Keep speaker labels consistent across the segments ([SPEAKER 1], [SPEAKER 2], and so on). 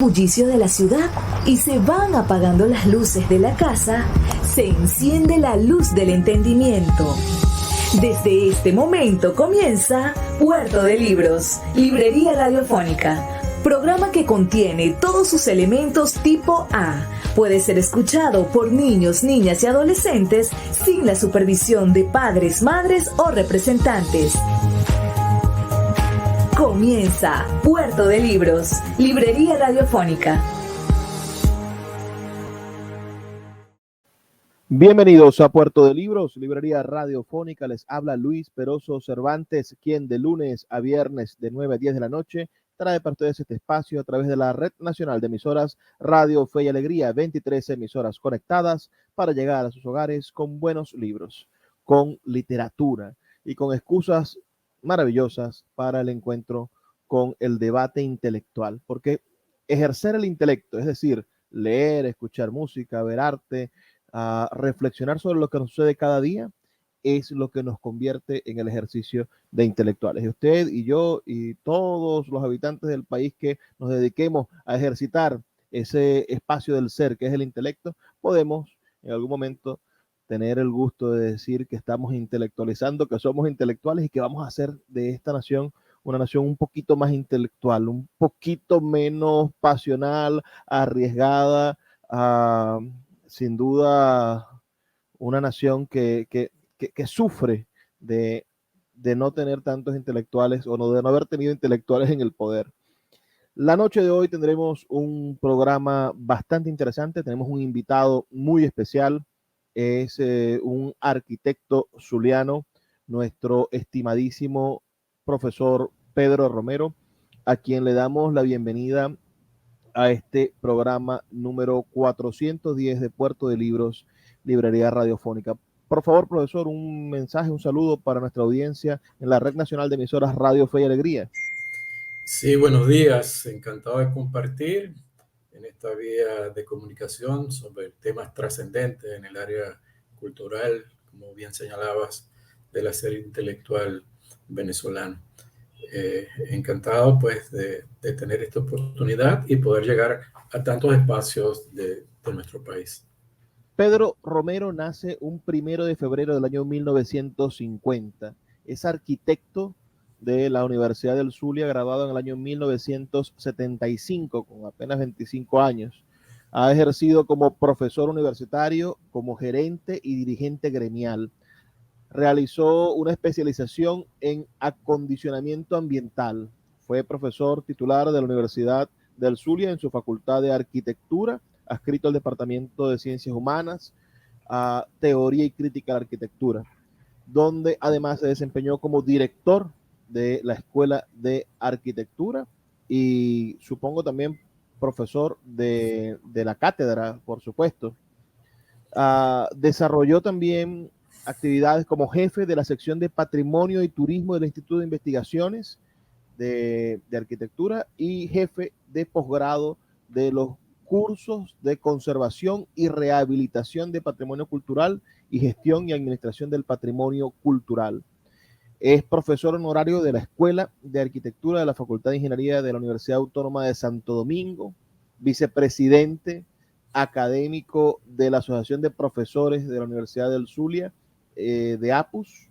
[SPEAKER 1] bullicio de la ciudad y se van apagando las luces de la casa, se enciende la luz del entendimiento. Desde este momento comienza Puerto de Libros, Librería Radiofónica, programa que contiene todos sus elementos tipo A. Puede ser escuchado por niños, niñas y adolescentes sin la supervisión de padres, madres o representantes. Comienza Puerto de Libros, Librería Radiofónica.
[SPEAKER 2] Bienvenidos a Puerto de Libros, Librería Radiofónica. Les habla Luis Peroso Cervantes, quien de lunes a viernes de 9 a 10 de la noche trae para ustedes este espacio a través de la Red Nacional de Emisoras Radio Fe y Alegría, 23 emisoras conectadas para llegar a sus hogares con buenos libros, con literatura y con excusas maravillosas para el encuentro con el debate intelectual, porque ejercer el intelecto, es decir, leer, escuchar música, ver arte, reflexionar sobre lo que nos sucede cada día, es lo que nos convierte en el ejercicio de intelectuales. Y usted y yo y todos los habitantes del país que nos dediquemos a ejercitar ese espacio del ser que es el intelecto, podemos en algún momento tener el gusto de decir que estamos intelectualizando, que somos intelectuales y que vamos a hacer de esta nación una nación un poquito más intelectual, un poquito menos pasional, arriesgada, sin duda una nación que sufre de no tener tantos intelectuales o no, de no haber tenido intelectuales en el poder. La noche de hoy tendremos un programa bastante interesante, tenemos un invitado muy especial, es un arquitecto zuliano, nuestro estimadísimo profesor Pedro Romero, a quien le damos la bienvenida a este programa número 410 de Puerto de Libros, Librería Radiofónica. Por favor, profesor, un mensaje, un saludo para nuestra audiencia en la Red Nacional de Emisoras Radio Fe y Alegría.
[SPEAKER 3] Sí, buenos días. Encantado de compartir en esta vía de comunicación sobre temas trascendentes en el área cultural, como bien señalabas, del hacer intelectual venezolano. Encantado pues de tener esta oportunidad y poder llegar a tantos espacios de nuestro país.
[SPEAKER 2] Pedro Romero nace un 1 de febrero del año 1950. Es arquitecto de la Universidad del Zulia, graduado en el año 1975, con apenas 25 años. Ha ejercido como profesor universitario, como gerente y dirigente gremial. Realizó una especialización en acondicionamiento ambiental. Fue profesor titular de la Universidad del Zulia en su facultad de arquitectura, adscrito al Departamento de Ciencias Humanas, a Teoría y Crítica de la Arquitectura, donde además se desempeñó como director de la Escuela de Arquitectura y supongo también profesor de la cátedra, por supuesto. Desarrolló también actividades como jefe de la sección de Patrimonio y Turismo del Instituto de Investigaciones de Arquitectura y jefe de posgrado de los cursos de conservación y rehabilitación de patrimonio cultural y gestión y administración del patrimonio cultural. Es profesor honorario de la Escuela de Arquitectura de la Facultad de Ingeniería de la Universidad Autónoma de Santo Domingo, vicepresidente académico de la Asociación de Profesores de la Universidad del Zulia, de APUS,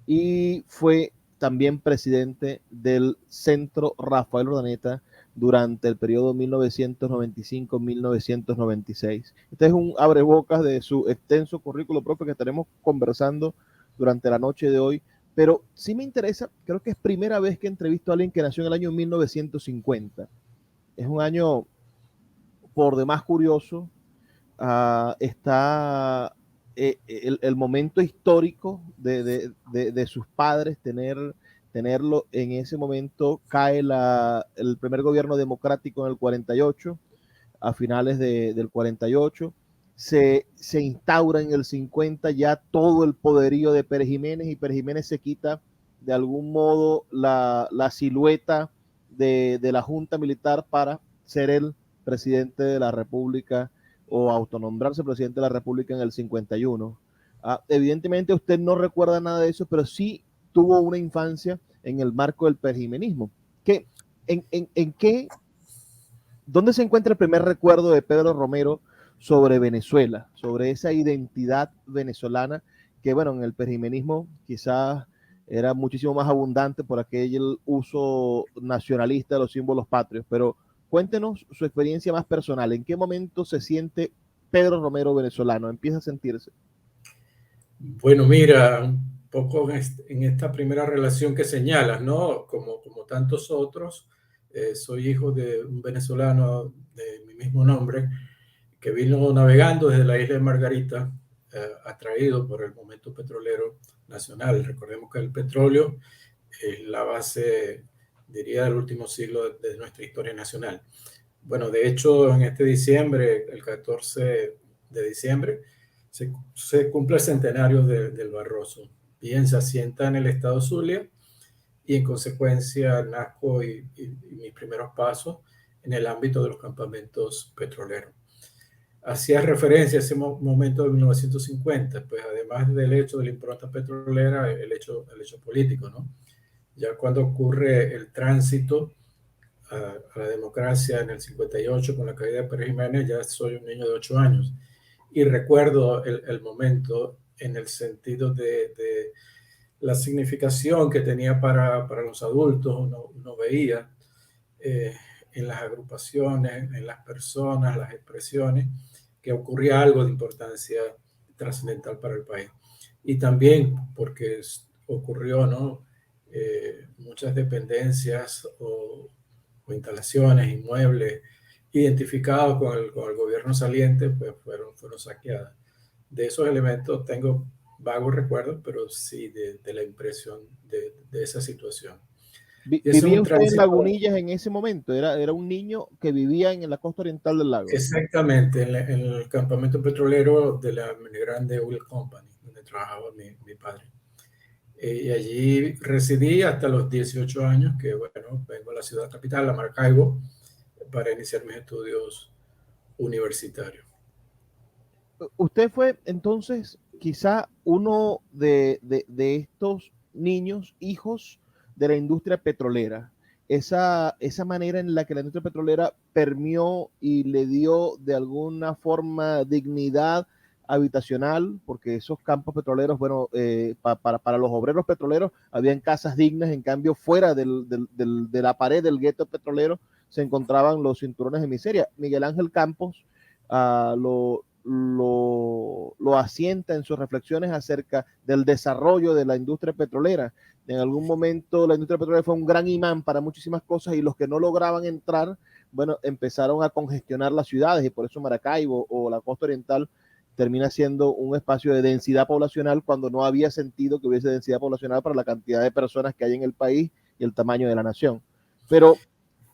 [SPEAKER 2] y fue también presidente del Centro Rafael Urdaneta durante el periodo 1995-1996. Este es un abrebocas de su extenso currículo propio que estaremos conversando durante la noche de hoy, pero sí me interesa, creo que es primera vez que entrevisto a alguien que nació en el año 1950. Es un año por demás curioso. Está el momento histórico de sus padres, tenerlo en ese momento. Cae el primer gobierno democrático en el 48, a finales del 48. Se instaura en el 50 ya todo el poderío de Pérez Jiménez, y Pérez Jiménez se quita de algún modo la silueta de la Junta Militar para ser el presidente de la República o autonombrarse presidente de la República en el 51. Evidentemente usted no recuerda nada de eso, pero sí tuvo una infancia en el marco del perjimenismo. ¿En qué ¿Dónde se encuentra el primer recuerdo de Pedro Romero sobre Venezuela, sobre esa identidad venezolana que, bueno, en el perjimenismo quizás era muchísimo más abundante por aquel uso nacionalista de los símbolos patrios? Pero cuéntenos su experiencia más personal. ¿En qué momento se siente Pedro Romero venezolano? ¿Empieza a sentirse?
[SPEAKER 3] Bueno, mira, un poco en esta primera relación que señalas, ¿no? Como tantos otros, soy hijo de un venezolano de mi mismo nombre que vino navegando desde la isla de Margarita, atraído por el momento petrolero nacional. Recordemos que el petróleo es la base, diría, del último siglo de nuestra historia nacional. Bueno, de hecho, en este diciembre, el 14 de diciembre, se cumple el centenario del Barroso. Bien, se asienta en el estado Zulia y en consecuencia nazco y mis primeros pasos en el ámbito de los campamentos petroleros. Hacía referencia a ese momento de 1950, pues además del hecho de la impronta petrolera, el hecho político, ¿no? Ya cuando ocurre el tránsito a la democracia en el 58 con la caída de Pérez Jiménez, ya soy un niño de 8 años y recuerdo el momento en el sentido de la significación que tenía para los adultos. Uno veía en las agrupaciones, en las personas, las expresiones, que ocurría algo de importancia trascendental para el país. Y también porque ocurrió, ¿no? Muchas dependencias o instalaciones, inmuebles identificados con el gobierno saliente, pues fueron saqueadas. De esos elementos tengo vagos recuerdos, pero sí de la impresión de esa situación. Y ese es
[SPEAKER 2] ¿Vivía
[SPEAKER 3] un
[SPEAKER 2] usted en
[SPEAKER 3] tránsito.
[SPEAKER 2] Lagunillas en ese momento? ¿Era un niño que vivía en la costa oriental del lago?
[SPEAKER 3] Exactamente, en el campamento petrolero de la Grande Oil Company, donde trabajaba mi padre. Y allí residí hasta los 18 años, que bueno, vengo a la ciudad capital, a Maracaibo, para iniciar mis estudios universitarios.
[SPEAKER 2] Usted fue entonces quizá uno de estos niños, hijos de la industria petrolera. Esa manera en la que la industria petrolera permeó y le dio de alguna forma dignidad habitacional, porque esos campos petroleros, bueno, para los obreros petroleros habían casas dignas, en cambio fuera de la pared del gueto petrolero se encontraban los cinturones de miseria. Miguel Ángel Campos lo asienta en sus reflexiones acerca del desarrollo de la industria petrolera. En algún momento la industria petrolera fue un gran imán para muchísimas cosas y los que no lograban entrar, bueno, empezaron a congestionar las ciudades y por eso Maracaibo o la costa oriental termina siendo un espacio de densidad poblacional cuando no había sentido que hubiese densidad poblacional para la cantidad de personas que hay en el país y el tamaño de la nación. Pero,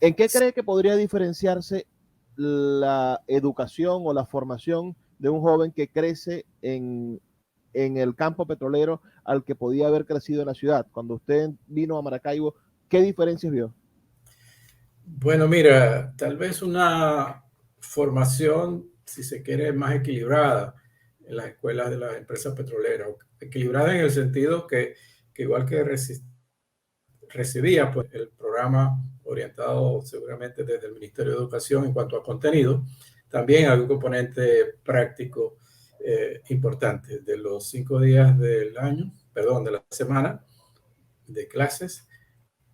[SPEAKER 2] ¿en qué cree que podría diferenciarse la educación o la formación de un joven que crece en el campo petrolero al que podía haber crecido en la ciudad? Cuando usted vino a Maracaibo, ¿qué diferencias vio?
[SPEAKER 3] Bueno, mira, tal vez una formación, si se quiere, más equilibrada en las escuelas de las empresas petroleras. Equilibrada en el sentido que igual que recibía pues, el programa orientado seguramente desde el Ministerio de Educación en cuanto a contenido, también hay un componente práctico importante. De los 5 días del año, perdón, de la semana de clases,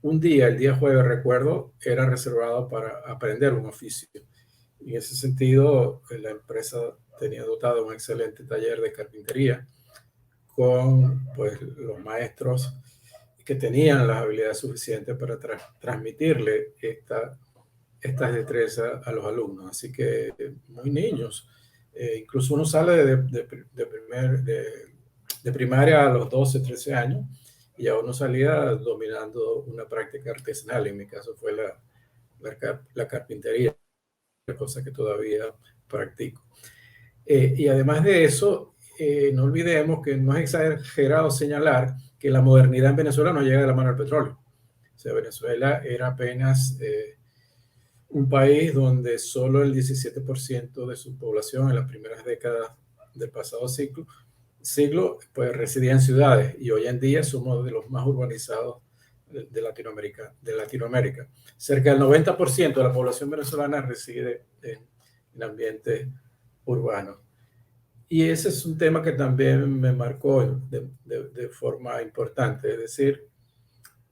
[SPEAKER 3] un día, el día jueves, recuerdo, era reservado para aprender un oficio. Y en ese sentido, la empresa tenía dotado un excelente taller de carpintería con pues, los maestros que tenían las habilidades suficientes para transmitirle estas destrezas a los alumnos. Así que muy niños. Incluso uno sale de primaria a los 12, 13 años y ya uno salía dominando una práctica artesanal. En mi caso fue la carpintería, cosa que todavía practico. Y además de eso, no olvidemos que no es exagerado señalar que la modernidad en Venezuela no llega de la mano del petróleo. O sea, Venezuela era apenas un país donde solo el 17% de su población en las primeras décadas del pasado siglo pues residía en ciudades y hoy en día somos de los más urbanizados de Latinoamérica. Cerca del 90% de la población venezolana reside en ambientes urbanos. Y ese es un tema que también me marcó de forma importante, es decir,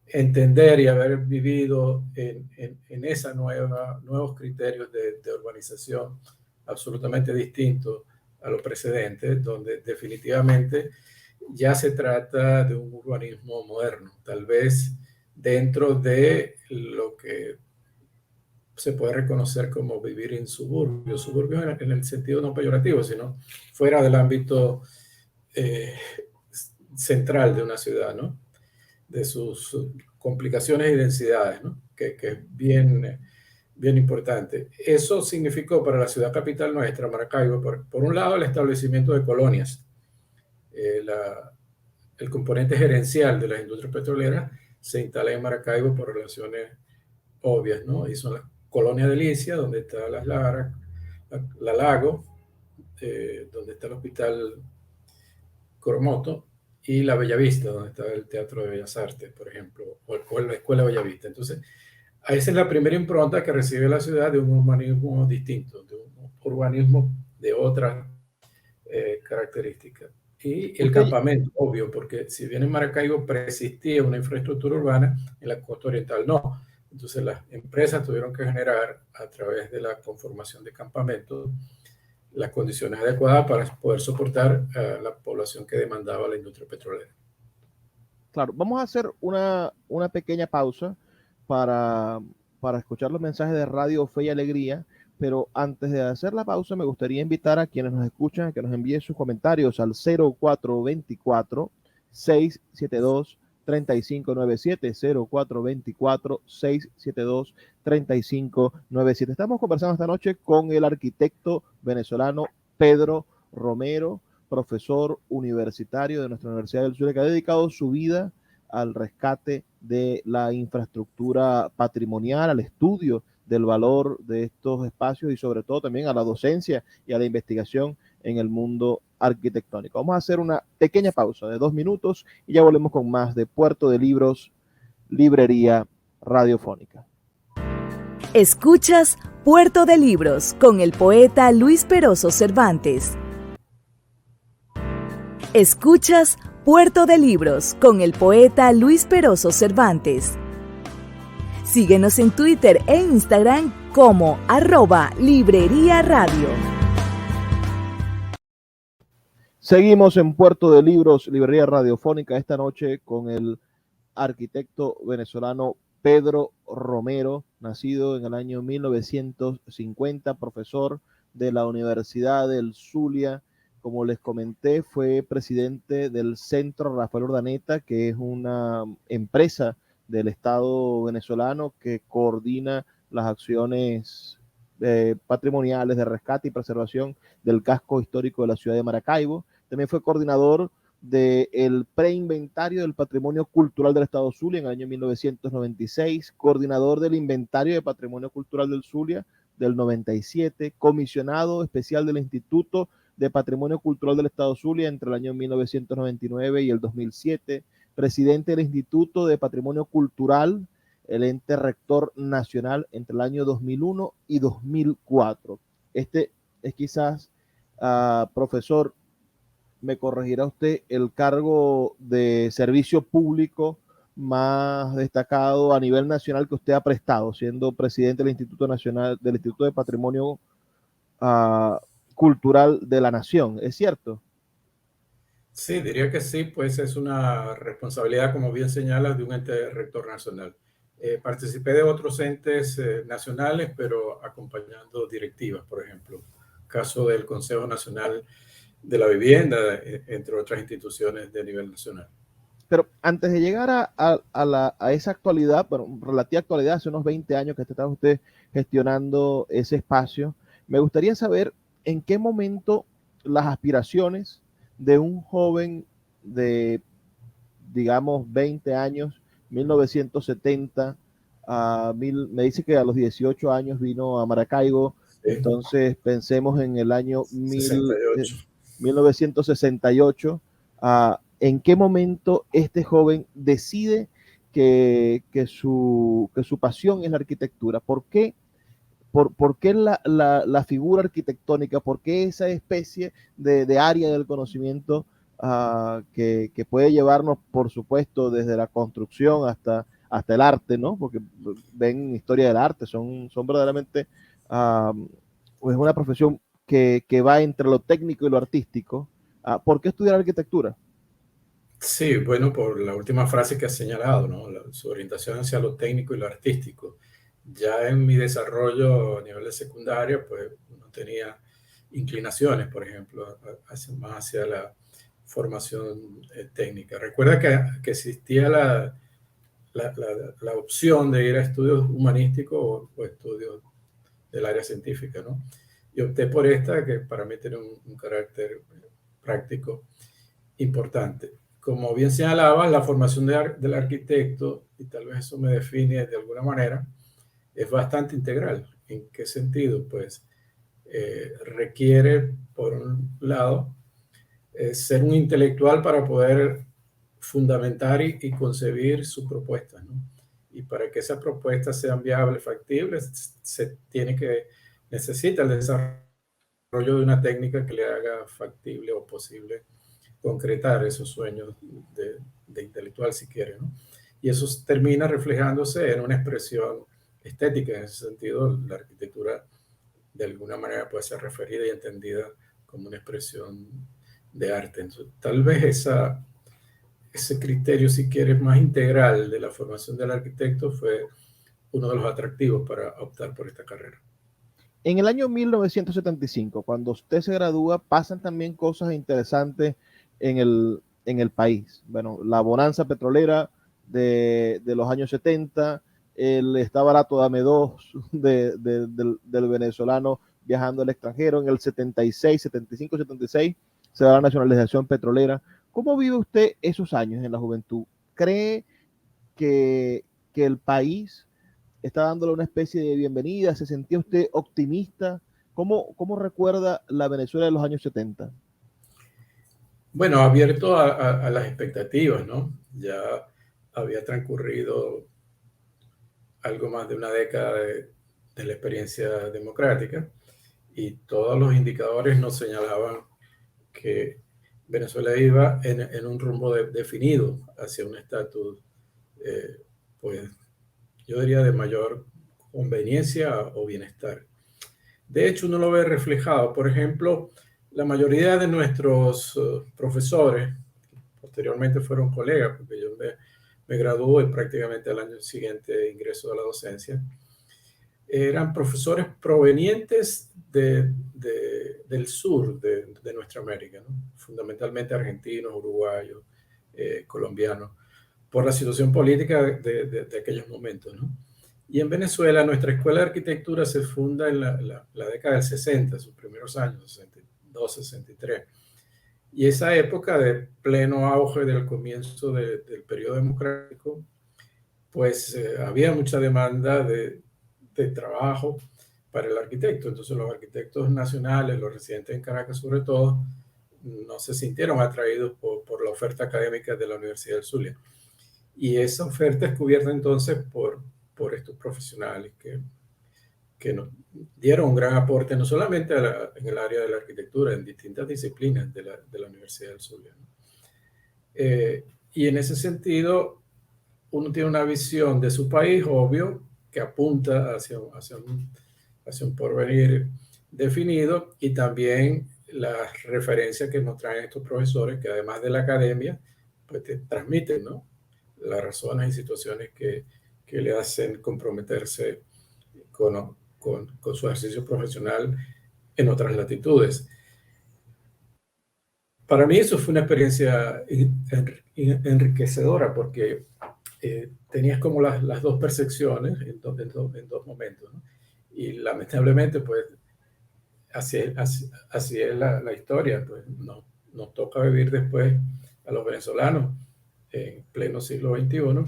[SPEAKER 3] entender y haber vivido en esa nuevos criterios de urbanización absolutamente distintos a los precedentes, donde definitivamente ya se trata de un urbanismo moderno, tal vez dentro de lo que se puede reconocer como vivir en suburbios, suburbios en el sentido no peyorativo, sino fuera del ámbito central de una ciudad, ¿no? De sus complicaciones y densidades, ¿no? Que es bien, bien importante. Eso significó para la ciudad capital nuestra, Maracaibo, por un lado, el establecimiento de colonias. El componente gerencial de las industrias petroleras se instala en Maracaibo por relaciones obvias, ¿no? Y son las colonias de Licia, donde está las Lara, la Lago, donde está el Hospital Coromoto, y la Bellavista, donde está el Teatro de Bellas Artes, por ejemplo, o la Escuela Bellavista. Entonces, esa es la primera impronta que recibe la ciudad de un urbanismo distinto, de un urbanismo de otras características. Y el campamento, obvio, porque si bien en Maracaibo persistía una infraestructura urbana, en la costa oriental no. Entonces las empresas tuvieron que generar, a través de la conformación de campamentos, las condiciones adecuadas para poder soportar a la población que demandaba la industria petrolera.
[SPEAKER 2] Claro, vamos a hacer una pequeña pausa para escuchar los mensajes de Radio Fe y Alegría, pero antes de hacer la pausa me gustaría invitar a quienes nos escuchan a que nos envíen sus comentarios al 0424-672-3597, 0424-672-3597. Estamos conversando esta noche con el arquitecto venezolano Pedro Romero, profesor universitario de nuestra Universidad del Zulia, que ha dedicado su vida al rescate de la infraestructura patrimonial, al estudio del valor de estos espacios y sobre todo también a la docencia y a la investigación en el mundo arquitectónico. Vamos a hacer una pequeña pausa de 2 minutos y ya volvemos con más de Puerto de Libros, Librería Radiofónica.
[SPEAKER 1] Escuchas Puerto de Libros con el poeta Luis Peroso Cervantes. Escuchas Puerto de Libros con el poeta Luis Peroso Cervantes. Síguenos en Twitter e Instagram como @Librería Radio.
[SPEAKER 2] Seguimos en Puerto de Libros, Librería Radiofónica, esta noche con el arquitecto venezolano Pedro Romero, nacido en el año 1950, profesor de la Universidad del Zulia. Como les comenté, fue presidente del Centro Rafael Urdaneta, que es una empresa del Estado venezolano que coordina las acciones patrimoniales de rescate y preservación del casco histórico de la ciudad de Maracaibo. También fue coordinador del preinventario del patrimonio cultural del Estado Zulia en el año 1996, coordinador del inventario de patrimonio cultural del Zulia del 97, comisionado especial del Instituto de Patrimonio Cultural del Estado Zulia entre el año 1999 y el 2007, presidente del Instituto de Patrimonio Cultural, el ente rector nacional entre el año 2001 y 2004. Este es quizás, profesor, me corregirá usted, el cargo de servicio público más destacado a nivel nacional que usted ha prestado, siendo presidente del Instituto Nacional, del Instituto de Patrimonio Cultural de la Nación, ¿es cierto?
[SPEAKER 3] Sí, diría que sí, pues es una responsabilidad, como bien señalas, de un ente rector nacional. Participé de otros entes nacionales, pero acompañando directivas, por ejemplo, caso del Consejo Nacional de la Vivienda, entre otras instituciones de nivel nacional.
[SPEAKER 2] Pero antes de llegar a esa actualidad, bueno, relativa actualidad, hace unos 20 años que estaba usted gestionando ese espacio, me gustaría saber en qué momento las aspiraciones de un joven de, digamos, 20 años, 1970, me dice que a los 18 años vino a Maracaibo, sí. Entonces pensemos en el año 1968, ¿en qué momento este joven decide que su pasión es la arquitectura. ¿Por qué? ¿Por qué la figura arquitectónica? ¿Por qué esa especie de área del conocimiento que puede llevarnos, por supuesto, desde la construcción hasta el arte, ¿no? Porque ven historia del arte, son verdaderamente, es una profesión que va entre lo técnico y lo artístico. ¿Por qué estudiar arquitectura?
[SPEAKER 3] Sí, bueno, por la última frase que has señalado, ¿no? Su orientación hacia lo técnico y lo artístico. Ya en mi desarrollo a nivel de secundaria, pues no tenía inclinaciones, por ejemplo, más hacia la formación técnica. Recuerda que existía la opción de ir a estudios humanísticos o estudios del área científica, ¿no? Y opté por esta, que para mí tiene un carácter práctico importante. Como bien señalaba, la formación del arquitecto, y tal vez eso me define de alguna manera, es bastante integral. ¿En qué sentido? Pues requiere, por un lado, ser un intelectual para poder fundamentar y concebir sus propuestas, ¿no? Y para que esas propuestas sean viables, factibles, necesita el desarrollo de una técnica que le haga factible o posible concretar esos sueños de intelectual, si quiere, ¿no? Y eso termina reflejándose en una expresión estética. En ese sentido, la arquitectura de alguna manera puede ser referida y entendida como una expresión de arte. Entonces, tal vez ese criterio, si quieres, más integral de la formación del arquitecto fue uno de los atractivos para optar por esta carrera.
[SPEAKER 2] En el año 1975, cuando usted se gradúa, pasan también cosas interesantes en el país. Bueno, la bonanza petrolera de los años 70, el está barato, dame dos del venezolano viajando al extranjero. En el 76, 75, 76 se da la nacionalización petrolera. ¿Cómo vive usted esos años en la juventud? ¿Cree que el país está dándole una especie de bienvenida? ¿Se sentía usted optimista? ¿Cómo recuerda la Venezuela de los años 70?
[SPEAKER 3] Bueno, abierto a las expectativas, ¿no? Ya había transcurrido algo más de una década de la experiencia democrática y todos los indicadores nos señalaban que Venezuela iba en un rumbo definido hacia un estatus, pues yo diría de mayor conveniencia o bienestar. De hecho, uno lo ve reflejado. Por ejemplo, la mayoría de nuestros profesores, posteriormente fueron colegas, porque yo me gradué y prácticamente al año siguiente ingreso a la docencia, eran profesores provenientes del sur de nuestra América, ¿no? Fundamentalmente argentinos, uruguayos, colombianos, por la situación política de aquellos momentos, ¿no? Y en Venezuela nuestra escuela de arquitectura se funda en la década del 60, sus primeros años, 62, 63. Y esa época de pleno auge del comienzo del periodo democrático, pues había mucha demanda de trabajo para el arquitecto. Entonces los arquitectos nacionales, los residentes en Caracas sobre todo, no se sintieron atraídos por la oferta académica de la Universidad del Zulia. Y esa oferta es cubierta entonces por estos profesionales que nos dieron un gran aporte, no solamente en el área de la arquitectura, en distintas disciplinas de la Universidad del Zulia, ¿no? Y en ese sentido, uno tiene una visión de su país, obvio, que apunta hacia un porvenir definido, y también las referencias que nos traen estos profesores, que además de la academia, pues te transmiten, ¿no?, las razones y situaciones que le hacen comprometerse con su ejercicio profesional en otras latitudes. Para mí eso fue una experiencia enriquecedora porque tenías como las dos percepciones en dos momentos, ¿no? Y lamentablemente, pues, así es la historia. Pues nos toca vivir después a los venezolanos en pleno siglo XXI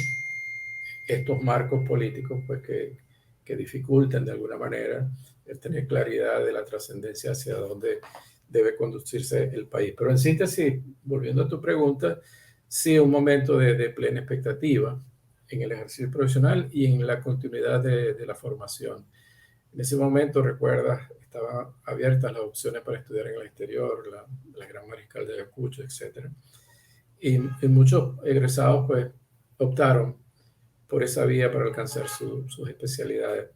[SPEAKER 3] estos marcos políticos, pues, que dificultan de alguna manera el tener claridad de la trascendencia hacia dónde debe conducirse el país. Pero en síntesis, volviendo a tu pregunta, sí, un momento de plena expectativa. en el ejercicio profesional y en la continuidad de la formación. En ese momento, recuerdas, estaban abiertas las opciones para estudiar en el exterior, la Gran Mariscal de Ayacucho, etc. Y muchos egresados pues optaron por esa vía para alcanzar sus especialidades.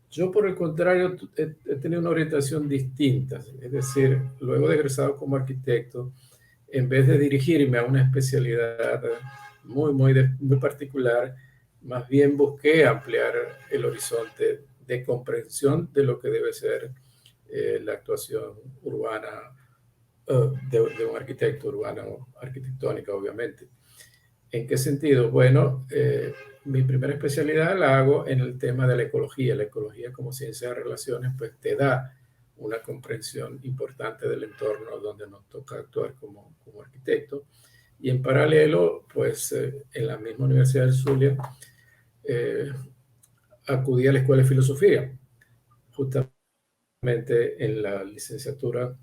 [SPEAKER 3] Yo, por el contrario, he tenido una orientación distinta. Es decir, luego de egresado como arquitecto, en vez de dirigirme a una especialidad muy particular, más bien busqué ampliar el horizonte de comprensión de lo que debe ser la actuación urbana de un arquitecto urbano, arquitectónica, obviamente. ¿En qué sentido? Bueno, mi primera especialidad la hago en el tema de la ecología. La ecología como ciencia de relaciones, pues te da una comprensión importante del entorno donde nos toca actuar como arquitecto. Y en paralelo, pues en la misma Universidad del Zulia, acudí a la Escuela de Filosofía, justamente en la licenciatura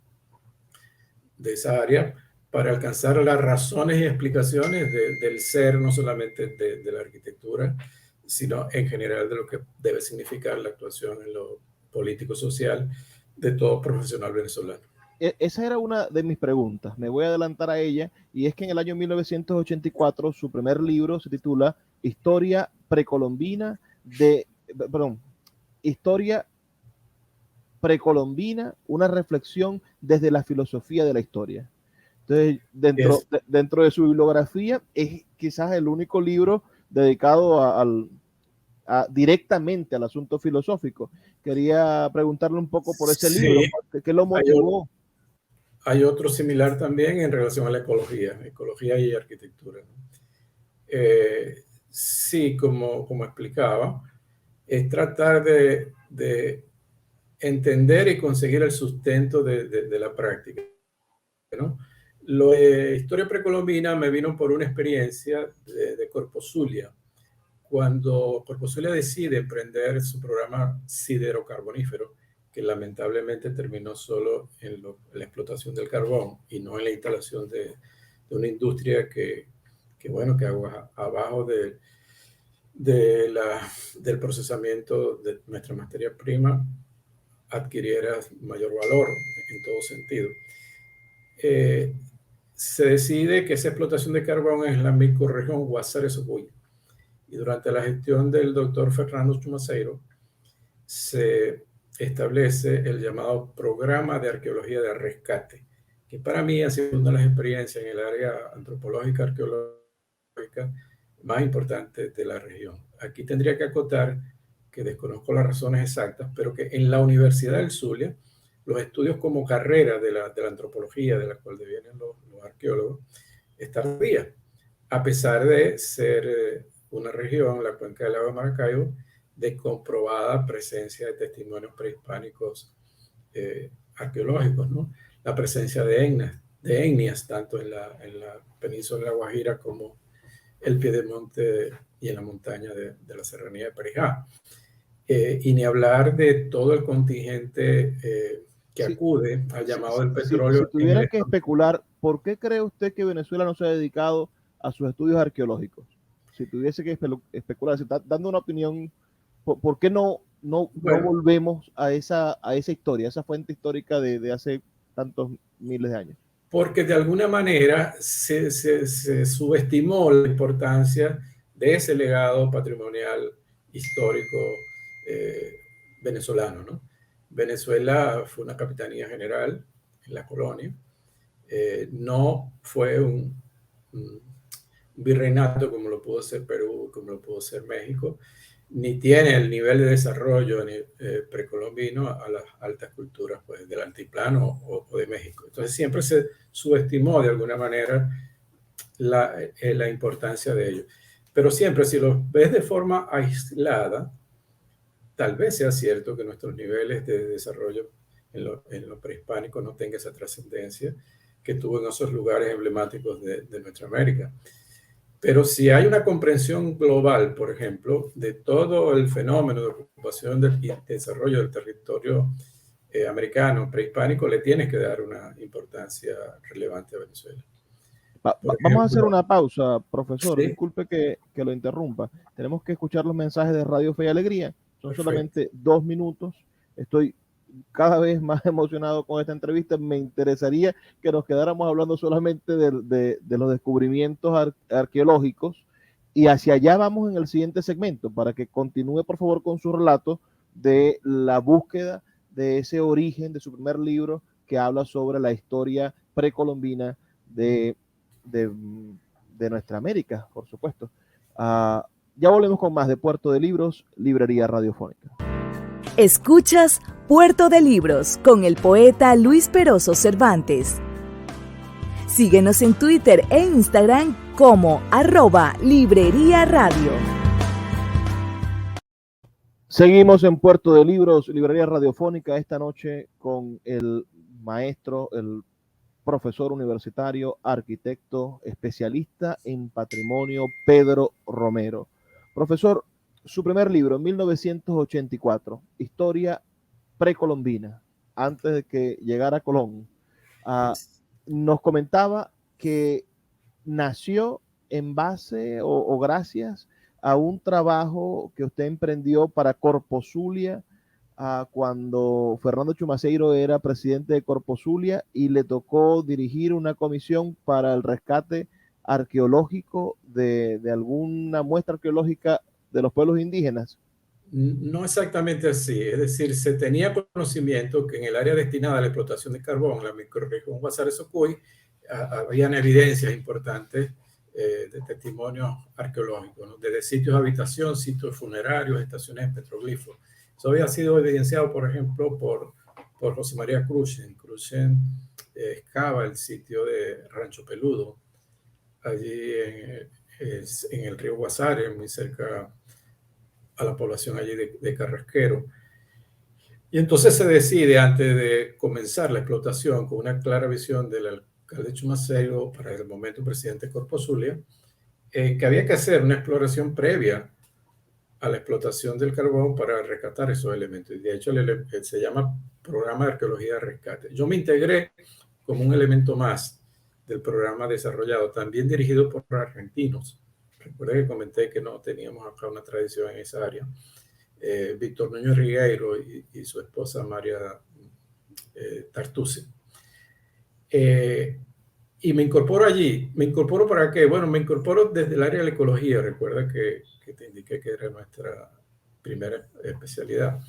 [SPEAKER 3] de esa área, para alcanzar las razones y explicaciones del ser, no solamente de la arquitectura, sino en general de lo que debe significar la actuación en lo político-social de todo profesional venezolano.
[SPEAKER 2] Esa era una de mis preguntas, me voy a adelantar a ella, y es que en el año 1984 su primer libro se titula Historia precolombina Historia precolombina, una reflexión desde la filosofía de la historia. Entonces, dentro de su bibliografía, es quizás el único libro dedicado directamente al asunto filosófico. Quería preguntarle un poco por ese libro, ¿qué lo motivó?
[SPEAKER 3] Hay otro similar también en relación a la ecología y arquitectura, ¿no? Sí, como explicaba, es tratar de entender y conseguir el sustento de la práctica, ¿no? Lo de historia precolombina me vino por una experiencia de Corpo Zulia. Cuando Corpo Zulia decide emprender su programa sidero-carbonífero, que lamentablemente terminó solo en la explotación del carbón y no en la instalación de una industria que abajo del procesamiento de nuestra materia prima adquiriera mayor valor en todo sentido. Se decide que esa explotación de carbón es la microrregión Guasares-Ocuy. Y durante la gestión del doctor Fernando Chumaceiro se establece el llamado Programa de Arqueología de Rescate, que para mí ha sido una de las experiencias en el área antropológica, arqueológica más importantes de la región. Aquí tendría que acotar que desconozco las razones exactas, pero que en la Universidad del Zulia, los estudios como carrera de la antropología, de la cual devienen los arqueólogos, están tardía, a pesar de ser una región, la cuenca del lago de Maracaibo, de comprobada presencia de testimonios prehispánicos arqueológicos, ¿no? La presencia de etnias, tanto en la península de La Guajira como el Piedemonte y en la montaña de la serranía de Perijá. Y ni hablar de todo el contingente que acude al llamado del petróleo.
[SPEAKER 2] Si tuviera que especular, ¿por qué cree usted que Venezuela no se ha dedicado a sus estudios arqueológicos? Si tuviese que especular, si está dando una opinión, ¿por qué no volvemos a esa historia, a esa fuente histórica de hace tantos miles de años?
[SPEAKER 3] Porque de alguna manera se subestimó la importancia de ese legado patrimonial histórico venezolano, ¿no? Venezuela fue una capitanía general en la colonia, no fue un virreinato como lo pudo ser Perú, como lo pudo ser México, ni tiene el nivel de desarrollo precolombino a las altas culturas pues, del altiplano o de México. Entonces siempre se subestimó de alguna manera la importancia de ello. Pero siempre, si lo ves de forma aislada, tal vez sea cierto que nuestros niveles de desarrollo en lo prehispánico no tengan esa trascendencia que tuvo en esos lugares emblemáticos de nuestra América. Pero si hay una comprensión global, por ejemplo, de todo el fenómeno de ocupación y desarrollo del territorio americano prehispánico, le tienes que dar una importancia relevante a Venezuela. Por
[SPEAKER 2] Vamos a hacer
[SPEAKER 3] ejemplo,
[SPEAKER 2] una pausa, profesor.
[SPEAKER 3] sí,
[SPEAKER 2] Disculpe que lo interrumpa. Tenemos que escuchar los mensajes de Radio Fe y Alegría. Son
[SPEAKER 3] perfecto.
[SPEAKER 2] solamente 2 minutos. Estoy cada vez más emocionado con esta entrevista. Me interesaría que nos quedáramos hablando solamente de los descubrimientos arqueológicos y hacia allá vamos en el siguiente segmento para que continúe, por favor, con su relato de la búsqueda de ese origen de su primer libro que habla sobre la historia precolombina de, de, de nuestra América, por supuesto. Ya volvemos con más de Puerto de Libros, Librería Radiofónica.
[SPEAKER 1] Escuchas Puerto de Libros con el poeta Luis Peroso Cervantes. Síguenos en Twitter e Instagram como @Librería Radio.
[SPEAKER 2] Seguimos en Puerto de Libros, Librería Radiofónica, esta noche con el maestro, el profesor universitario, arquitecto, especialista en patrimonio, Pedro Romero. Profesor, su primer libro, 1984, Historia precolombina, antes de que llegara Colón, uh, nos comentaba que nació en base o gracias a un trabajo que usted emprendió para Corpo Zulia cuando Fernando Chumaceiro era presidente de Corpo Zulia y le tocó dirigir una comisión para el rescate arqueológico de alguna muestra arqueológica de los pueblos indígenas.
[SPEAKER 3] No exactamente así, es decir, se tenía conocimiento que en el área destinada a la explotación de carbón, la microrregión Guasare-Socuy, habían evidencias importantes de testimonios arqueológicos, ¿no? Desde sitios de habitación, sitios funerarios, estaciones de petroglifos. Eso había sido evidenciado, por ejemplo, por José María Cruzen. Cruzen excava el sitio de Rancho Peludo, allí en el río Guasare, muy cerca a la población allí de Carrasquero. Y entonces se decide, antes de comenzar la explotación, con una clara visión del alcalde Chumaceiro, para el momento presidente Corpo Zulia, que había que hacer una exploración previa a la explotación del carbón para rescatar esos elementos. Y de hecho se llama Programa de Arqueología de Rescate. Yo me integré como un elemento más del programa desarrollado, también dirigido por argentinos. Recuerda que comenté que no teníamos acá una tradición en esa área. Víctor Núñez Rigueiro y su esposa María Tartuce. Y me incorporo allí. ¿Me incorporo para qué? Bueno, me incorporo desde el área de la ecología. Recuerda que te indiqué que era nuestra primera especialidad.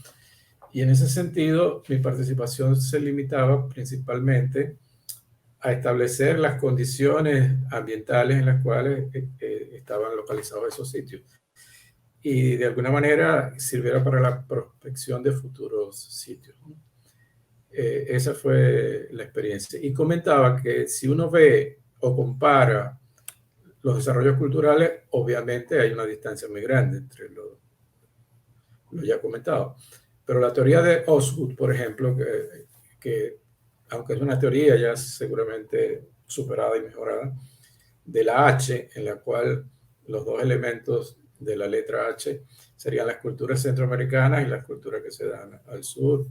[SPEAKER 3] Y en ese sentido, mi participación se limitaba principalmente a establecer las condiciones ambientales en las cuales estaban localizados esos sitios. Y de alguna manera sirviera para la prospección de futuros sitios, ¿no? Esa fue la experiencia. Y comentaba que si uno ve o compara los desarrollos culturales, obviamente hay una distancia muy grande entre lo ya comentado. Pero la teoría de Osgood, por ejemplo, que aunque es una teoría ya seguramente superada y mejorada, de la H, en la cual los dos elementos de la letra H serían las culturas centroamericanas y las culturas que se dan al sur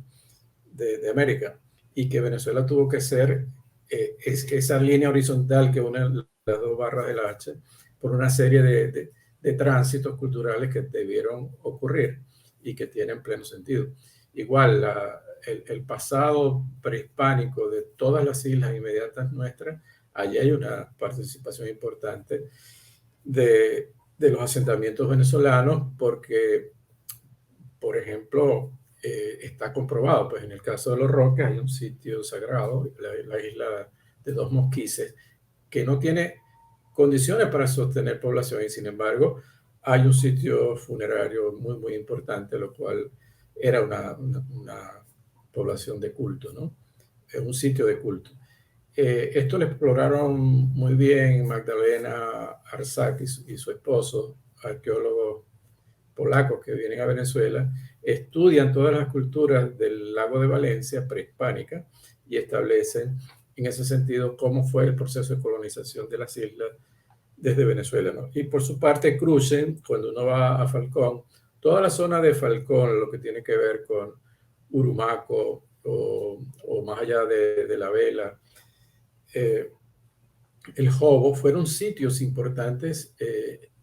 [SPEAKER 3] de América, y que Venezuela tuvo que ser esa línea horizontal que une las dos barras de la H por una serie de tránsitos culturales que debieron ocurrir y que tienen pleno sentido. Igual, el pasado prehispánico de todas las islas inmediatas nuestras, allí hay una participación importante de los asentamientos venezolanos, porque, por ejemplo, está comprobado, pues en el caso de Los Roques hay un sitio sagrado, la isla de Dos Mosquices, que no tiene condiciones para sostener población y sin embargo hay un sitio funerario muy, muy importante, lo cual era una población de culto, ¿no? Es un sitio de culto. Esto lo exploraron muy bien Magdalena Arzac y su esposo, arqueólogos polacos que vienen a Venezuela, estudian todas las culturas del lago de Valencia prehispánica y establecen en ese sentido cómo fue el proceso de colonización de las islas desde Venezuela, ¿no? Y por su parte, Cruzen, cuando uno va a Falcón, toda la zona de Falcón, lo que tiene que ver con Urumaco o más allá de La Vela, el Jobo fueron sitios importantes,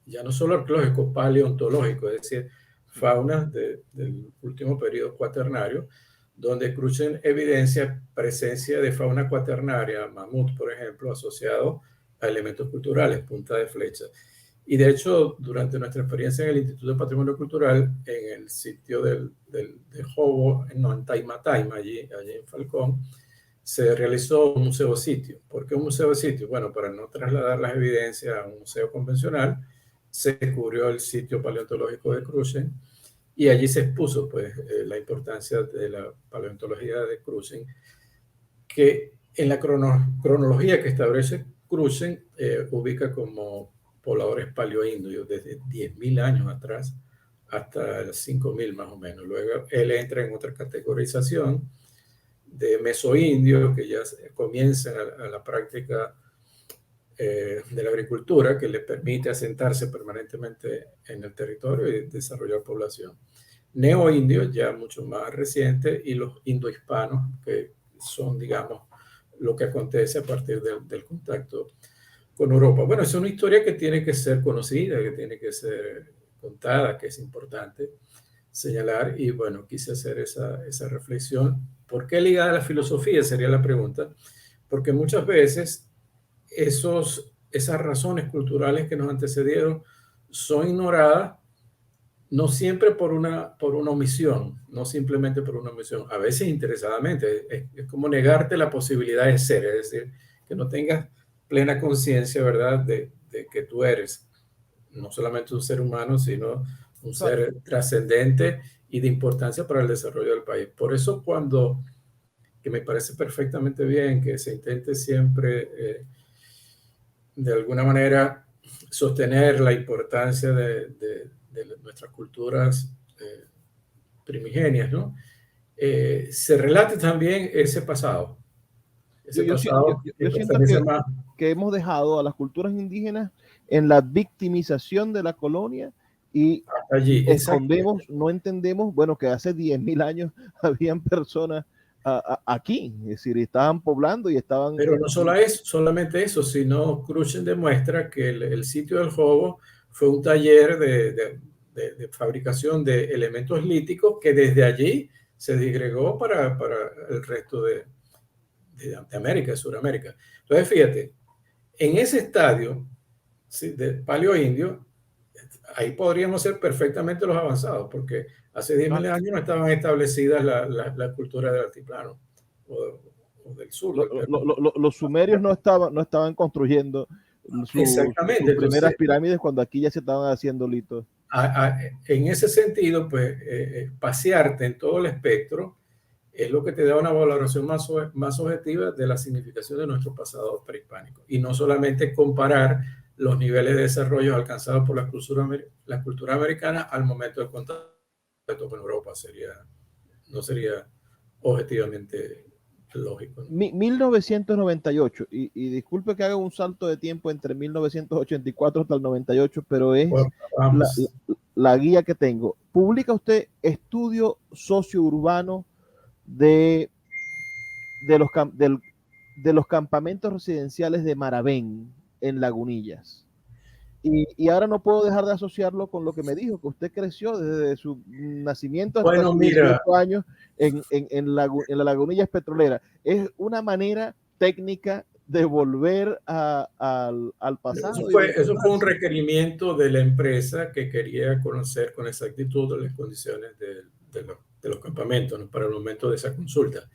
[SPEAKER 3] ya no solo arqueológicos, paleontológicos, es decir, faunas del último periodo cuaternario, donde Crutzen evidencia presencia de fauna cuaternaria, mamut, por ejemplo, asociado a elementos culturales, punta de flecha. Y de hecho, durante nuestra experiencia en el Instituto de Patrimonio Cultural, en el sitio del Jobo, en Taima, allí en Falcón, se realizó un museo sitio. ¿Por qué un museo sitio? Bueno, para no trasladar las evidencias a un museo convencional, se descubrió el sitio paleontológico de Crutzen y allí se expuso pues, la importancia de la paleontología de Crutzen, que en la cronología que establece Crutzen ubica como pobladores paleoindios desde 10.000 años atrás hasta 5.000 más o menos. Luego él entra en otra categorización de mesoindios que ya comienzan a la práctica de la agricultura que le permite asentarse permanentemente en el territorio y desarrollar población. Neoindios ya mucho más recientes y los indohispanos que son, digamos, lo que acontece a partir del contacto con Europa. Bueno, es una historia que tiene que ser conocida, que tiene que ser contada, que es importante señalar y bueno, quise hacer esa reflexión. ¿Por qué ligada a la filosofía? Sería la pregunta. Porque muchas veces esas razones culturales que nos antecedieron son ignoradas, no siempre por una omisión, no simplemente por una omisión, a veces interesadamente. Es como negarte la posibilidad de ser, es decir, que no tengas plena conciencia, ¿verdad?, de que tú eres no solamente un ser humano, sino un ser trascendente y de importancia para el desarrollo del país. Por eso que me parece perfectamente bien que se intente siempre, de alguna manera, sostener la importancia de nuestras culturas primigenias, ¿no? Se relate también ese pasado.
[SPEAKER 2] Yo siento que hemos dejado a las culturas indígenas en la victimización de la colonia y
[SPEAKER 3] allí
[SPEAKER 2] escondemos, no entendemos, bueno, que hace 10.000 años habían personas aquí, es decir, estaban poblando y estaban...
[SPEAKER 3] Pero no solamente eso, sino Crutzen demuestra que el sitio del Jobo fue un taller de fabricación de elementos líticos que desde allí se disgregó para el resto de América, de Sudamérica. Entonces, fíjate, en ese estadio, ¿sí?, de paleoindio, ahí podríamos ser perfectamente los avanzados, porque hace 10.000 años no estaban establecidas la cultura del altiplano o del sur.
[SPEAKER 2] Los sumerios no estaban construyendo sus primeras pirámides cuando aquí ya se estaban haciendo litos.
[SPEAKER 3] En ese sentido, pues, pasearte en todo el espectro es lo que te da una valoración más objetiva de la significación de nuestro pasado prehispánico. Y no solamente comparar los niveles de desarrollo alcanzados por la cultura americana al momento del contacto con Europa. No sería objetivamente lógico, ¿no?
[SPEAKER 2] 1998, y disculpe que haga un salto de tiempo entre 1984 hasta el 98, pero es la guía que tengo. Publica usted estudio socio-urbano de los campamentos residenciales de Maravén en Lagunillas. Y ahora no puedo dejar de asociarlo con lo que me dijo, que usted creció desde su nacimiento hasta sus 18 años en las Lagunillas petroleras. Es una manera técnica de volver al pasado.
[SPEAKER 3] Eso fue un requerimiento de la empresa que quería conocer con exactitud las condiciones de los campamentos, ¿no?, para el momento de esa consulta.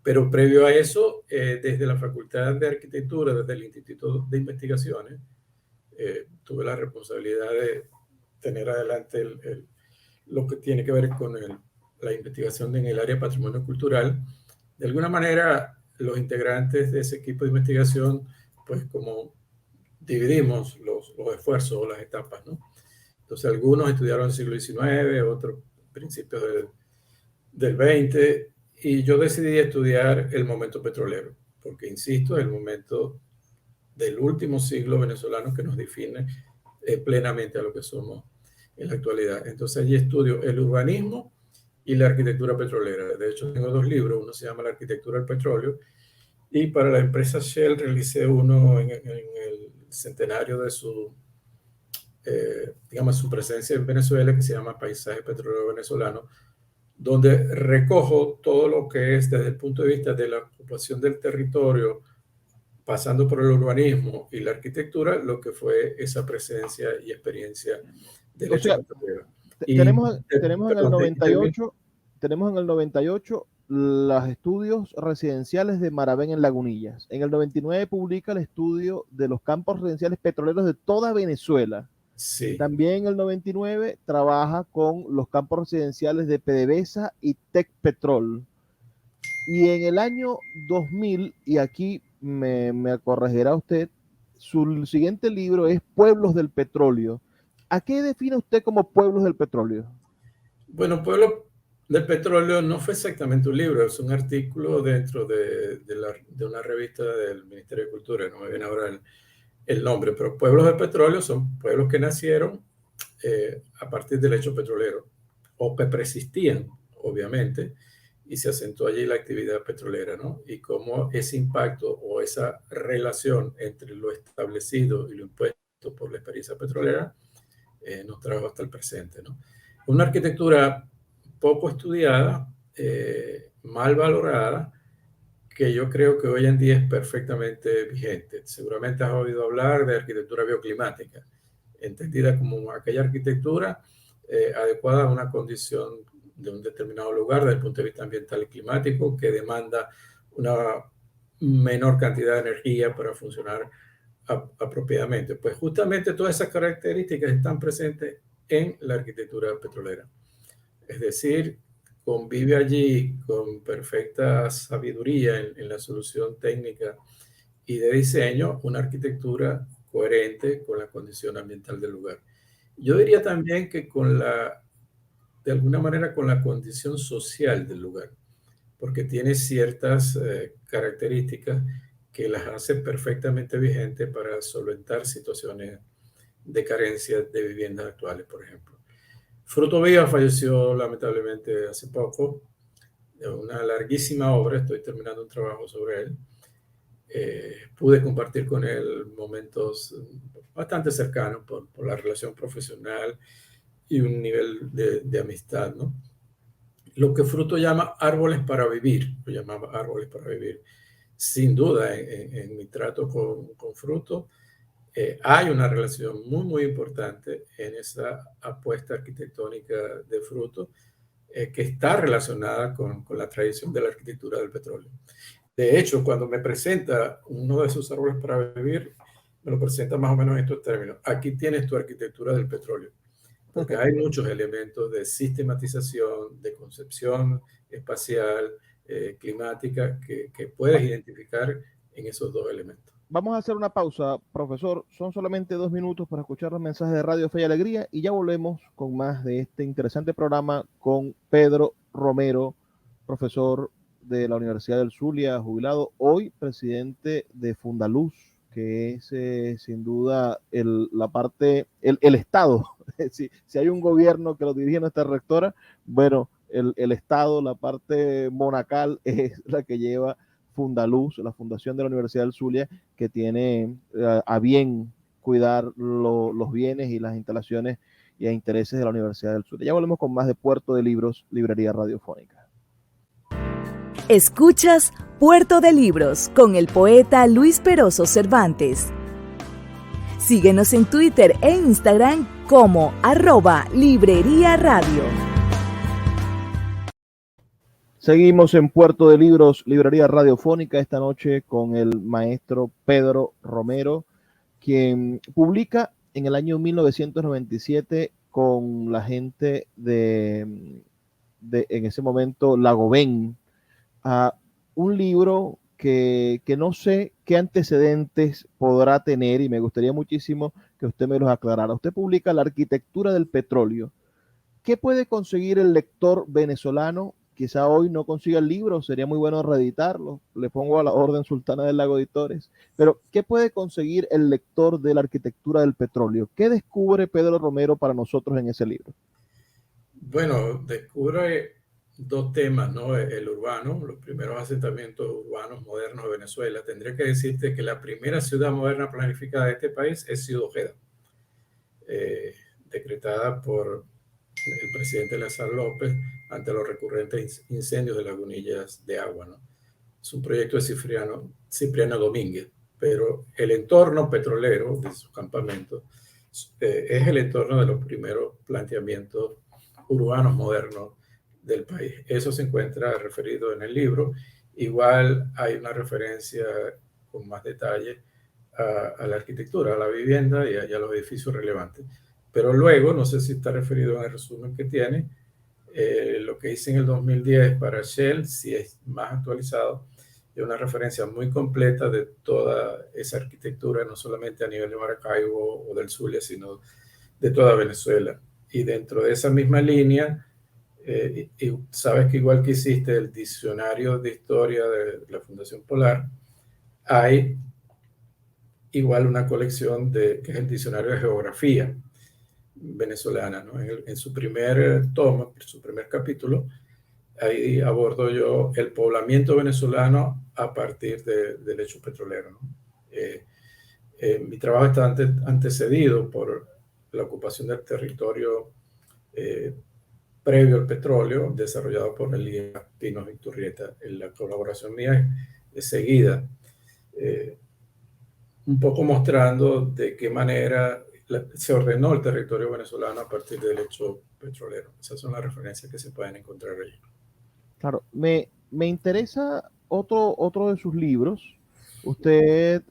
[SPEAKER 3] Pero previo a eso, desde la Facultad de Arquitectura, desde el Instituto de Investigaciones, tuve la responsabilidad de tener adelante lo que tiene que ver con la investigación en el área de patrimonio cultural. De alguna manera, los integrantes de ese equipo de investigación, pues como dividimos los esfuerzos o las etapas, ¿no? Entonces, algunos estudiaron el siglo XIX, otros principios del XX, y yo decidí estudiar el momento petrolero, porque, insisto, es el momento del último siglo venezolano que nos define plenamente a lo que somos en la actualidad. Entonces allí estudio el urbanismo y la arquitectura petrolera. De hecho, tengo 2 libros. Uno se llama La arquitectura del petróleo Y para la empresa Shell realicé uno en el centenario de su, digamos, su presencia en Venezuela, que se llama Paisaje Petrolero Venezolano, donde recojo todo lo que es desde el punto de vista de la ocupación del territorio, pasando por el urbanismo y la arquitectura, lo que fue esa presencia y experiencia del
[SPEAKER 2] O
[SPEAKER 3] hecho
[SPEAKER 2] sea,
[SPEAKER 3] petrolero. Y,
[SPEAKER 2] tenemos en el
[SPEAKER 3] perdón,
[SPEAKER 2] 98, tenemos en el 98 los estudios residenciales de Maravén en Lagunillas. En el 99 publica el estudio de los campos residenciales petroleros de toda Venezuela.
[SPEAKER 3] sí,
[SPEAKER 2] También en el 99 trabaja con los campos residenciales de PDVSA y Tecpetrol. Y en el año 2000, y aquí me corregirá usted, su siguiente libro es Pueblos del Petróleo. ¿A qué define usted como Pueblos del Petróleo?
[SPEAKER 3] bueno, Pueblo del Petróleo no fue exactamente un libro, es un artículo dentro de una revista del Ministerio de Cultura, no me viene ahora el nombre, pero pueblos del petróleo son pueblos que nacieron a partir del hecho petrolero o que persistían, obviamente, y se asentó allí la actividad petrolera, ¿no? Y cómo ese impacto o esa relación entre lo establecido y lo impuesto por la experiencia petrolera nos trajo hasta el presente, ¿no? Una arquitectura poco estudiada, mal valorada, que yo creo que hoy en día es perfectamente vigente. Seguramente has oído hablar de arquitectura bioclimática, entendida como aquella arquitectura adecuada a una condición de un determinado lugar desde el punto de vista ambiental y climático, que demanda una menor cantidad de energía para funcionar apropiadamente. Pues justamente todas esas características están presentes en la arquitectura petrolera. Es decir, convive allí con perfecta sabiduría en la solución técnica y de diseño una arquitectura coherente con la condición ambiental del lugar. Yo diría también que de alguna manera con la condición social del lugar, porque tiene ciertas características que las hace perfectamente vigentes para solventar situaciones de carencia de viviendas actuales, por ejemplo. Fruto Villa falleció lamentablemente hace poco, una larguísima obra, estoy terminando un trabajo sobre él. Pude compartir con él momentos bastante cercanos por la relación profesional y un nivel de amistad, ¿no? Lo que Fruto llama árboles para vivir, lo llamaba árboles para vivir. Sin duda, en mi trato con Fruto, hay una relación muy, muy importante en esa apuesta arquitectónica de Fruto que está relacionada con la tradición de la arquitectura del petróleo. De hecho, cuando me presenta uno de sus árboles para vivir, me lo presenta más o menos en estos términos. Aquí tienes tu arquitectura del petróleo, porque hay muchos elementos de sistematización, de concepción espacial, climática, que puedes identificar en esos dos elementos.
[SPEAKER 2] Vamos a hacer una pausa, profesor. Son solamente 2 minutos para escuchar los mensajes de Radio Fe y Alegría y ya volvemos con más de este interesante programa con Pedro Romero, profesor de la Universidad del Zulia, jubilado, hoy presidente de Fundaluz, que es sin duda el Estado. Si hay un gobierno que lo dirige nuestra rectora, bueno, el Estado, la parte monacal es la que lleva Fundaluz, la fundación de la Universidad del Zulia, que tiene a bien cuidar los bienes y las instalaciones y a intereses de la Universidad del Zulia. Ya volvemos con más de Puerto de Libros, Librería Radiofónica.
[SPEAKER 1] Escuchas Puerto de Libros con el poeta Luis Peroso Cervantes. Síguenos en Twitter e Instagram como @Librería Radio.
[SPEAKER 2] Seguimos en Puerto de Libros, Librería Radiofónica, esta noche con el maestro Pedro Romero, quien publica en el año 1997 con la gente en ese momento, Lagobén, un libro que no sé qué antecedentes podrá tener y me gustaría muchísimo que usted me los aclarara. Usted publica La arquitectura del petróleo. ¿Qué puede conseguir el lector venezolano? Quizá hoy no consiga el libro, sería muy bueno reeditarlo. Le pongo a la orden Sultana del Lago Editores. Pero, ¿qué puede conseguir el lector de La arquitectura del petróleo? ¿Qué descubre Pedro Romero para nosotros en ese libro?
[SPEAKER 3] Bueno, descubre dos temas, ¿no? El urbano, los primeros asentamientos urbanos modernos de Venezuela. Tendría que decirte que la primera ciudad moderna planificada de este país es Ciudad Ojeda, decretada por el presidente Lázaro López ante los recurrentes incendios de lagunillas de agua, ¿no? Es un proyecto de Cipriano Domínguez, pero el entorno petrolero de sus campamentos es el entorno de los primeros planteamientos urbanos modernos del país. Eso se encuentra referido en el libro. Igual hay una referencia con más detalle a la arquitectura, a la vivienda y a los edificios relevantes. Pero luego, no sé si está referido en el resumen que tiene, lo que hice en el 2010 para Shell, si es más actualizado, es una referencia muy completa de toda esa arquitectura, no solamente a nivel de Maracaibo o del Zulia, sino de toda Venezuela. Y dentro de esa misma línea, y sabes que igual que hiciste el diccionario de historia de la Fundación Polar, hay igual una colección que es el diccionario de geografía venezolana, ¿no? En su primer tomo, su primer capítulo, ahí abordo yo el poblamiento venezolano a partir del hecho petrolero, ¿no? Mi trabajo está antecedido por la ocupación del territorio previo al petróleo, desarrollado por Elías Pinos Iturrieta. La colaboración mía es seguida, un poco mostrando de qué manera se ordenó el territorio venezolano a partir del hecho petrolero. Esas son las referencias que se pueden encontrar allí.
[SPEAKER 2] Claro, me interesa otro de sus libros. Usted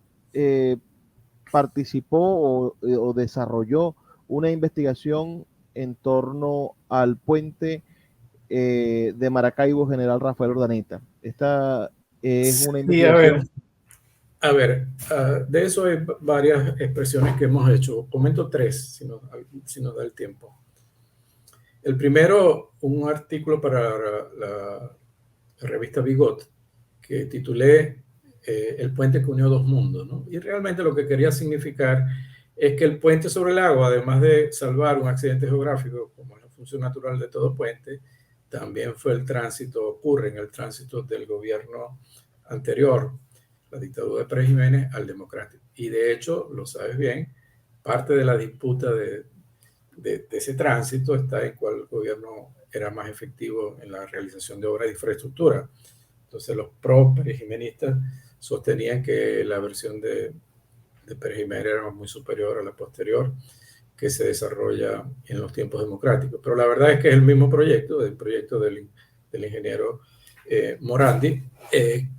[SPEAKER 2] participó o desarrolló una investigación en torno al puente de Maracaibo General Rafael Urdaneta. Esta es una investigación.
[SPEAKER 3] A ver, de eso hay varias expresiones que hemos hecho. Comento tres, si nos da el tiempo. El primero, un artículo para la revista Bigot, que titulé El puente que unió dos mundos, ¿no? Y realmente lo que quería significar es que el puente sobre el agua, además de salvar un accidente geográfico, como es la función natural de todo puente, también ocurre en el tránsito del gobierno anterior, la dictadura de Pérez Jiménez, al democrático. Y de hecho, lo sabes bien, parte de la disputa de ese tránsito está en cuál gobierno era más efectivo en la realización de obras de infraestructura. Entonces los pro-perejimenistas sostenían que la versión de Pérez Jiménez era muy superior a la posterior, que se desarrolla en los tiempos democráticos. Pero la verdad es que es el mismo proyecto, el proyecto del ingeniero Morandi,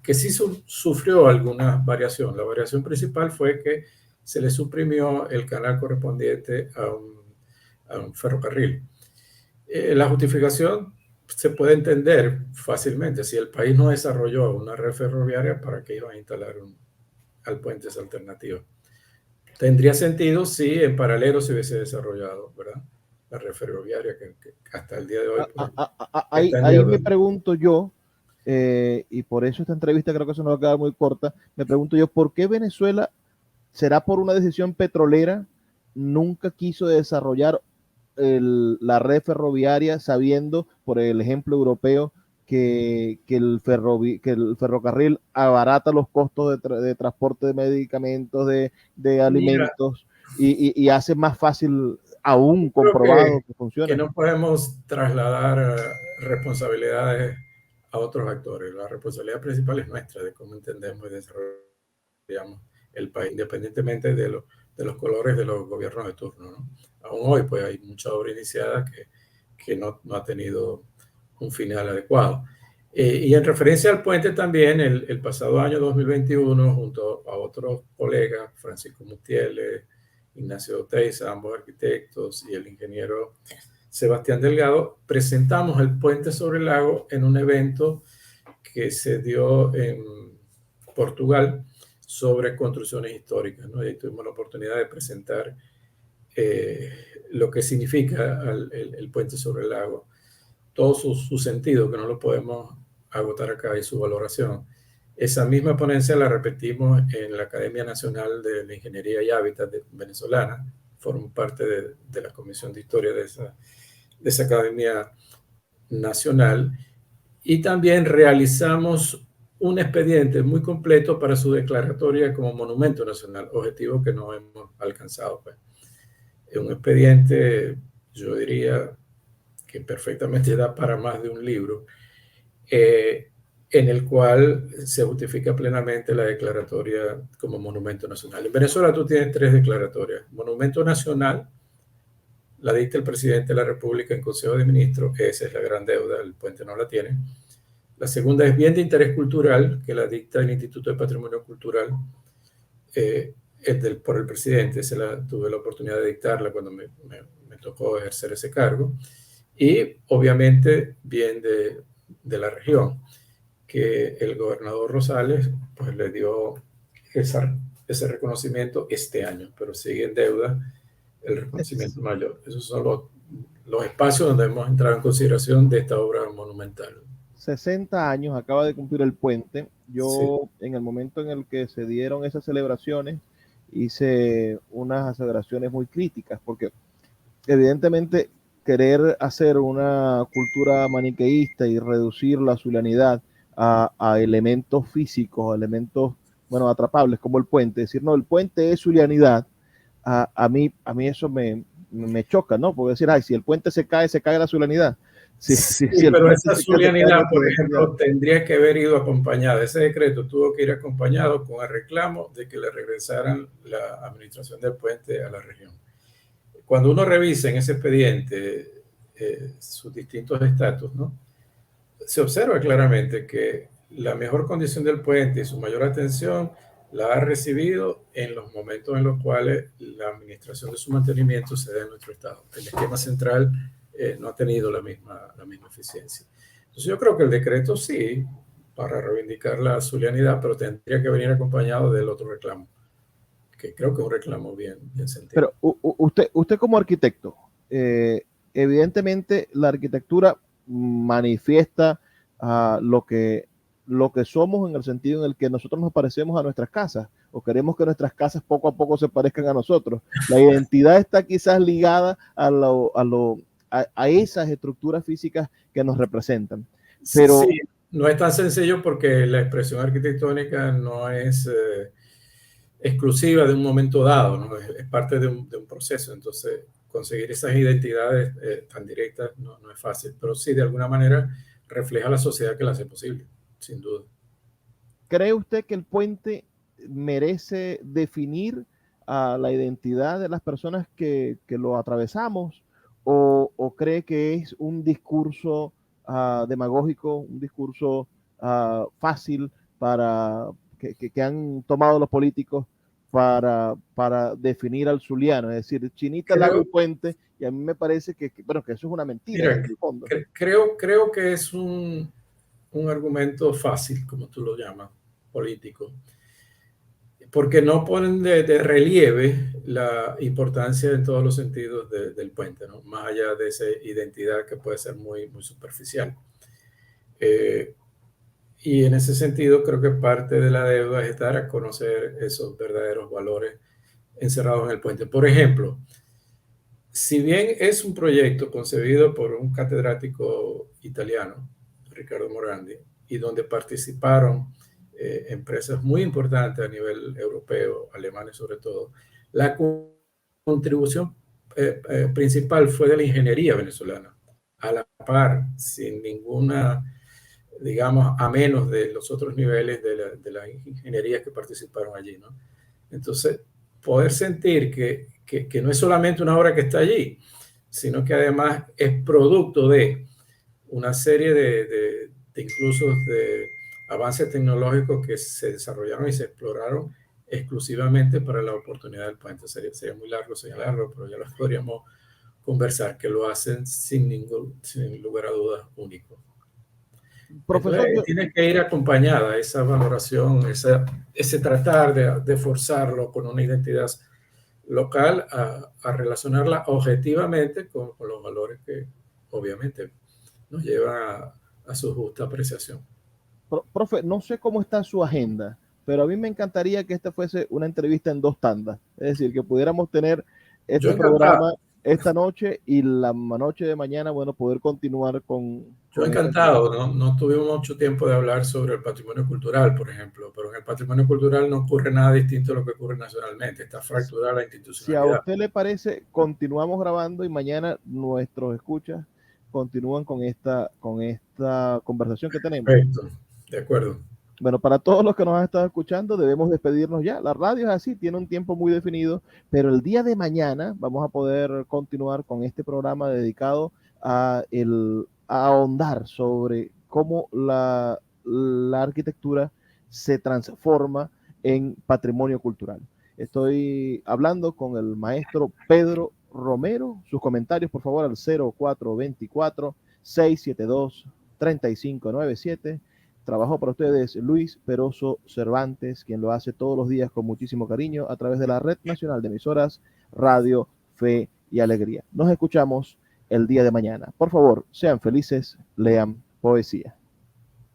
[SPEAKER 3] que sí sufrió alguna variación. La variación principal fue que se le suprimió el canal correspondiente a un ferrocarril. La justificación se puede entender fácilmente. Si el país no desarrolló una red ferroviaria, ¿para qué iban a instalar al puente esa alternativa? Tendría sentido si en paralelo se hubiese desarrollado, ¿verdad?, la red ferroviaria que hasta el día de hoy. Pues,
[SPEAKER 2] ahí me pregunto yo, y por eso esta entrevista creo que se nos va a quedar muy corta, me pregunto yo, ¿por qué Venezuela, será por una decisión petrolera, nunca quiso desarrollar la red ferroviaria sabiendo, por el ejemplo europeo, que el ferrocarril abarata los costos de transporte de medicamentos, de alimentos, y hace más fácil, aún comprobado que funciona?
[SPEAKER 3] Que no podemos trasladar responsabilidades a otros actores. La responsabilidad principal es nuestra, de cómo entendemos y desarrollamos el país, independientemente de los colores de los gobiernos de turno, ¿no? Aún hoy pues hay mucha obra iniciada que no ha tenido un final adecuado. Y en referencia al puente también, el pasado año 2021, junto a otros colegas, Francisco Mutiel, Ignacio Oteiza, ambos arquitectos, y el ingeniero Sebastián Delgado, presentamos el puente sobre el lago en un evento que se dio en Portugal sobre construcciones históricas, ¿no? Y tuvimos la oportunidad de presentar lo que significa el puente sobre el lago, todo su sentido, que no lo podemos agotar acá, y su valoración. Esa misma ponencia la repetimos en la Academia Nacional de Ingeniería y Hábitat venezolana. Formo parte de la Comisión de Historia de esa Academia Nacional, y también realizamos un expediente muy completo para su declaratoria como monumento nacional, objetivo que no hemos alcanzado, pues. Es un expediente, yo diría, que perfectamente da para más de un libro, en el cual se justifica plenamente la declaratoria como monumento nacional. En Venezuela tú tienes 3 declaratorias. Monumento nacional, la dicta el presidente de la República en Consejo de Ministros, esa es la gran deuda, el puente no la tiene. La segunda es bien de interés cultural, que la dicta el Instituto de Patrimonio Cultural, por el presidente. Tuve la oportunidad de dictarla cuando me tocó ejercer ese cargo. Y obviamente bien de la región, que el gobernador Rosales pues le dio ese reconocimiento este año, pero sigue en deuda el reconocimiento mayor. Esos son los espacios donde hemos entrado en consideración de esta obra monumental.
[SPEAKER 2] 60 años acaba de cumplir el puente. Yo,
[SPEAKER 3] Sí.
[SPEAKER 2] en el momento en el que se dieron esas celebraciones, hice unas aseveraciones muy críticas, porque evidentemente querer hacer una cultura maniqueísta y reducir la zulianidad a elementos físicos, a elementos, bueno, atrapables como el puente, decir, no, el puente es zulianidad, a mí eso me choca, ¿no? Porque decir, ay, si el puente se cae la zulianidad.
[SPEAKER 3] Sí,
[SPEAKER 2] Si el
[SPEAKER 3] pero
[SPEAKER 2] puente
[SPEAKER 3] esa
[SPEAKER 2] se cae
[SPEAKER 3] zulianidad,
[SPEAKER 2] la
[SPEAKER 3] por
[SPEAKER 2] zulianidad.
[SPEAKER 3] ejemplo, tendría que haber ido acompañada. Ese decreto tuvo que ir acompañado con el reclamo de que le regresaran la administración del puente a la región. Cuando uno revisa en ese expediente sus distintos estatus, ¿no? Se observa claramente que la mejor condición del puente y su mayor atención la ha recibido en los momentos en los cuales la administración de su mantenimiento se da en nuestro estado. El esquema central no ha tenido la misma eficiencia. Entonces yo creo que el decreto sí, para reivindicar la zulianidad, pero tendría que venir acompañado del otro reclamo, que creo que es un reclamo bien sentido.
[SPEAKER 2] Pero usted como arquitecto, evidentemente la arquitectura manifiesta lo que somos, en el sentido en el que nosotros nos parecemos a nuestras casas, o queremos que nuestras casas poco a poco se parezcan a nosotros. La identidad está quizás ligada a esas estructuras físicas que nos representan. Pero
[SPEAKER 3] sí, no es tan sencillo porque la expresión arquitectónica no es exclusiva de un momento dado, ¿no? Es parte de un proceso. Entonces, conseguir esas identidades tan directas no es fácil, pero sí, de alguna manera, refleja la sociedad que la hace posible, sin duda.
[SPEAKER 2] ¿cree usted que el puente merece definir la identidad de las personas que lo atravesamos, o cree que es un discurso demagógico, un discurso fácil que han tomado los políticos para definir al zuliano? Es decir, Chinita, Lago y Puente, y a mí me parece que eso es una mentira.
[SPEAKER 3] Mira,
[SPEAKER 2] en el fondo.
[SPEAKER 3] creo que es un argumento fácil, como tú lo llamas, político, porque no ponen de relieve la importancia en todos los sentidos del puente, ¿no? Más allá de esa identidad que puede ser muy superficial. Y en ese sentido creo que parte de la deuda es dar a conocer esos verdaderos valores encerrados en el puente. Por ejemplo, si bien es un proyecto concebido por un catedrático italiano, Ricardo Morandi, y donde participaron empresas muy importantes a nivel europeo, alemanes sobre todo, la contribución principal fue de la ingeniería venezolana, a la par, sin ninguna, digamos, a menos de los otros niveles de la ingeniería que participaron allí, ¿no? Entonces, poder sentir que no es solamente una obra que está allí, sino que además es producto de una serie de incluso de avances tecnológicos que se desarrollaron y se exploraron exclusivamente para la oportunidad del puente. Sería muy largo señalarlo, pero ya lo podríamos conversar, que lo hacen sin lugar a dudas único.
[SPEAKER 2] Profesor,
[SPEAKER 3] entonces, tiene que ir acompañada esa valoración, ese tratar de forzarlo con una identidad local a relacionarla objetivamente con los valores que obviamente nos llevan a su justa apreciación.
[SPEAKER 2] Profe, no sé cómo está su agenda, pero a mí me encantaría que esta fuese una entrevista en 2 tandas. Es decir, que pudiéramos tener este programa esta noche y la noche de mañana, bueno, poder continuar con
[SPEAKER 3] Yo
[SPEAKER 2] esta
[SPEAKER 3] encantado, ¿no? No tuvimos mucho tiempo de hablar sobre el patrimonio cultural, por ejemplo, pero en el patrimonio cultural no ocurre nada distinto a lo que ocurre nacionalmente, está fracturada la
[SPEAKER 2] Si a
[SPEAKER 3] institucionalidad.
[SPEAKER 2] usted le parece, continuamos grabando y mañana nuestros escuchas continúan con esta conversación que tenemos.
[SPEAKER 3] Perfecto, de acuerdo.
[SPEAKER 2] Bueno, para todos los que nos han estado escuchando, debemos despedirnos ya. La radio es así, tiene un tiempo muy definido, pero el día de mañana vamos a poder continuar con este programa dedicado a ahondar sobre cómo la arquitectura se transforma en patrimonio cultural. Estoy hablando con el maestro Pedro Romero. Sus comentarios, por favor, al 0424 672 3597. Trabajo para ustedes Luis Peroso Cervantes, quien lo hace todos los días con muchísimo cariño a través de la Red Nacional de Emisoras Radio, Fe y Alegría. Nos escuchamos el día de mañana. Por favor, sean felices, lean poesía.